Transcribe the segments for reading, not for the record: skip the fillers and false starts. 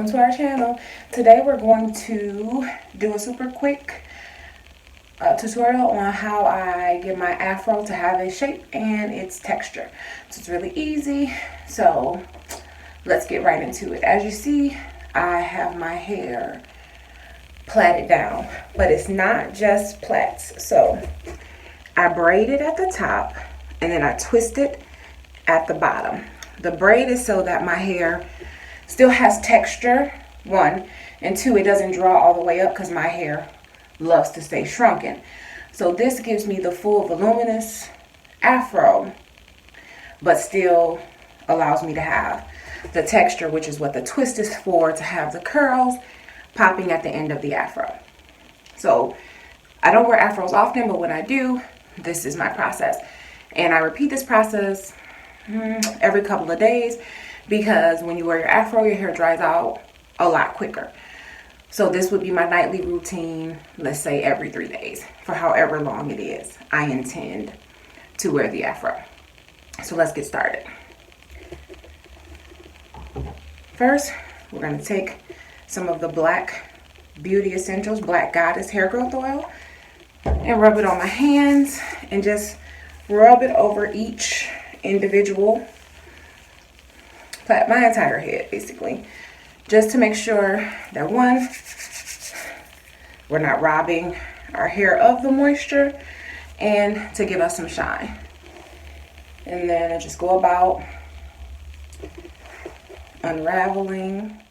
welcome to our channel. Today we're going to do a super quick tutorial on how I get my afro to have a shape and its texture. So it's really easy, so let's get right into it. As you see, I have my hair plaited down, but it's not just plaits. So I braid it at the top and then I twist it at the bottom. The braid is so that my hair still has texture, one, and two, it doesn't draw all the way up because my hair loves to stay shrunken. So this gives me the full voluminous afro, but still allows me to have the texture, which is what the twist is for, to have the curls popping at the end of the afro. So I don't wear afros often, but when I do, this is my process. And I repeat this process every couple of days, because when you wear your afro, your hair dries out a lot quicker. So this would be my nightly routine, let's say every 3 days, for however long it is I intend to wear the afro. So let's get started. First, we're going to take some of the Black Beauty Essentials Black Goddess hair growth oil and rub it on my hands and just rub it over each individual, my entire head basically, just to make sure that, one, we're not robbing our hair of the moisture, and to give us some shine. And then I just go about unraveling.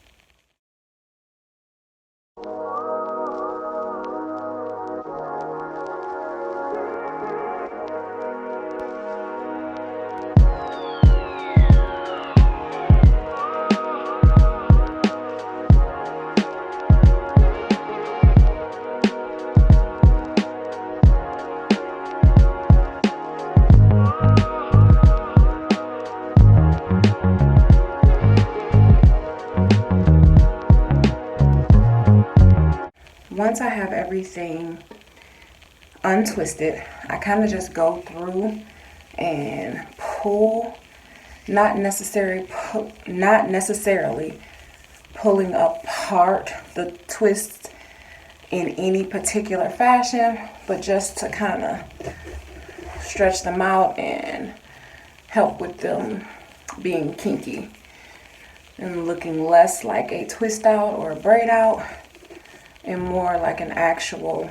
Once I have everything untwisted, I kind of just go through and pull, not necessarily pulling apart the twists in any particular fashion, but just to kind of stretch them out and help with them being kinky and looking less like a twist out or a braid out and more like an actual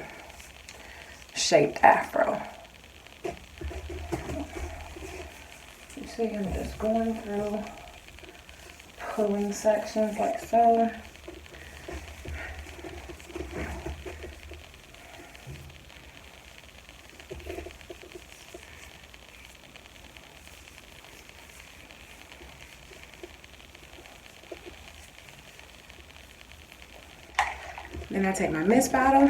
shaped afro. You see, I'm just going through, pulling sections like so. Then I take my mist bottle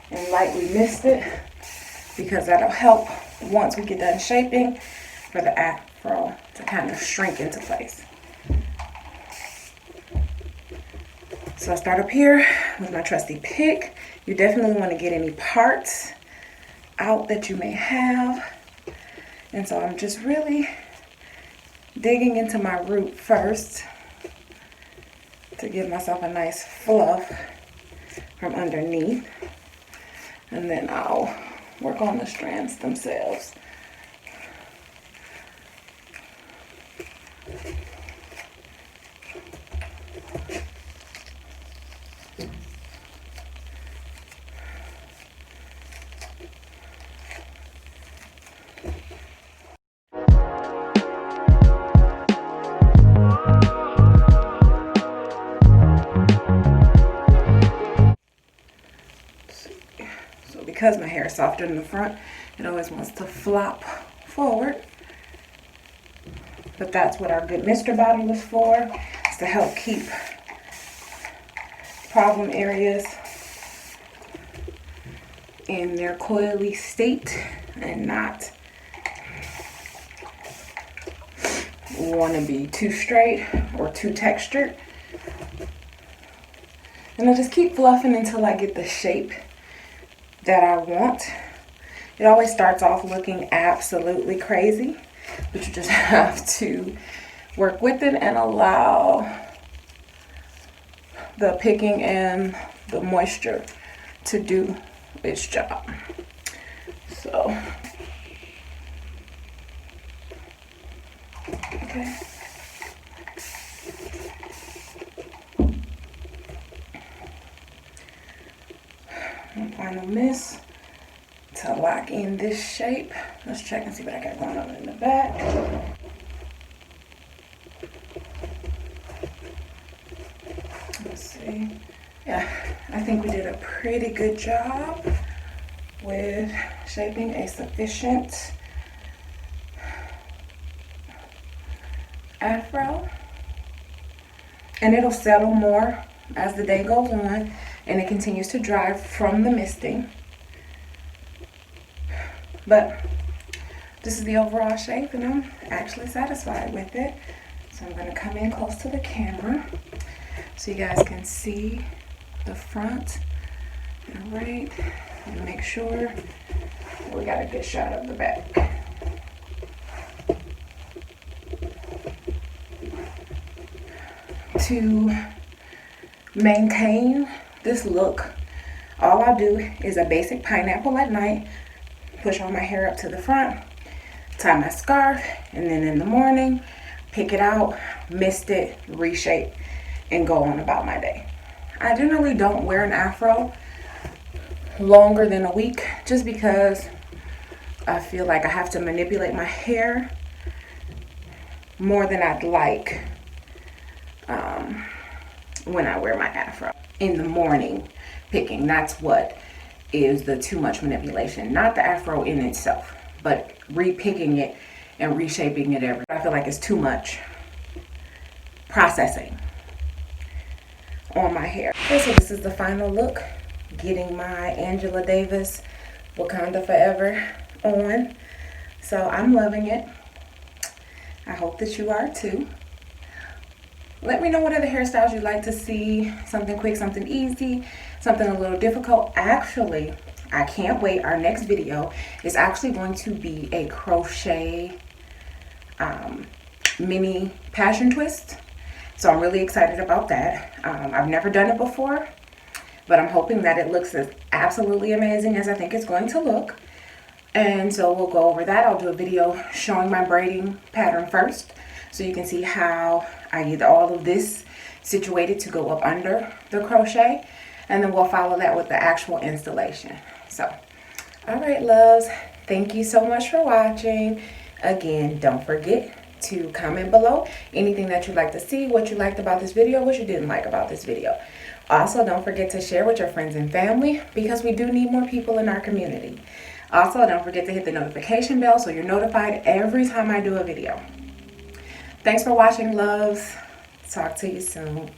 and lightly mist it, because that'll help once we get done shaping for the afro to kind of shrink into place. So I start up here with my trusty pick. You definitely want to get any parts out that you may have. And so I'm just really digging into my root first to give myself a nice fluff from underneath, and then I'll work on the strands themselves. Because my hair is softer in the front, it always wants to flop forward. But that's what our good mister bottle is for, is to help keep problem areas in their coily state and not want to be too straight or too textured. And I'll just keep fluffing until I get the shape that I want. It always starts off looking absolutely crazy, but you just have to work with it and allow the picking and the moisture to do its job. So, okay. One final miss to lock in this shape. Let's check and see what I got going on in the back. Let's see. Yeah, I think we did a pretty good job with shaping a sufficient afro. And it'll settle more as the day goes on and it continues to dry from the misting. But this is the overall shape and I'm actually satisfied with it. So I'm gonna come in close to the camera so you guys can see the front. All right, and make sure we got a good shot of the back. To maintain this look, all I do is a basic pineapple at night, push all my hair up to the front, tie my scarf, and then in the morning, pick it out, mist it, reshape, and go on about my day. I generally don't wear an afro longer than a week just because I feel like I have to manipulate my hair more than I'd like when I wear my afro. In the morning picking, that's what is the too much manipulation, not the afro in itself, but repicking it and reshaping it I feel like it's too much processing on my hair. Okay, so this is the final look, getting my Angela Davis Wakanda Forever on. So I'm loving it. I hope that you are too. Let me know what other hairstyles you'd like to see. Something quick, something easy, something a little difficult. Actually, I can't wait. Our next video is actually going to be a crochet mini passion twist. So I'm really excited about that. I've never done it before, but I'm hoping that it looks as absolutely amazing as I think it's going to look. And so we'll go over that. I'll do a video showing my braiding pattern first, so you can see how I get all of this situated to go up under the crochet, and then we'll follow that with the actual installation. So, all right, loves, thank you so much for watching. Again, don't forget to comment below anything that you'd like to see, what you liked about this video, what you didn't like about this video. Also, don't forget to share with your friends and family because we do need more people in our community. Also, don't forget to hit the notification bell so you're notified every time I do a video. Thanks for watching, loves. Talk to you soon.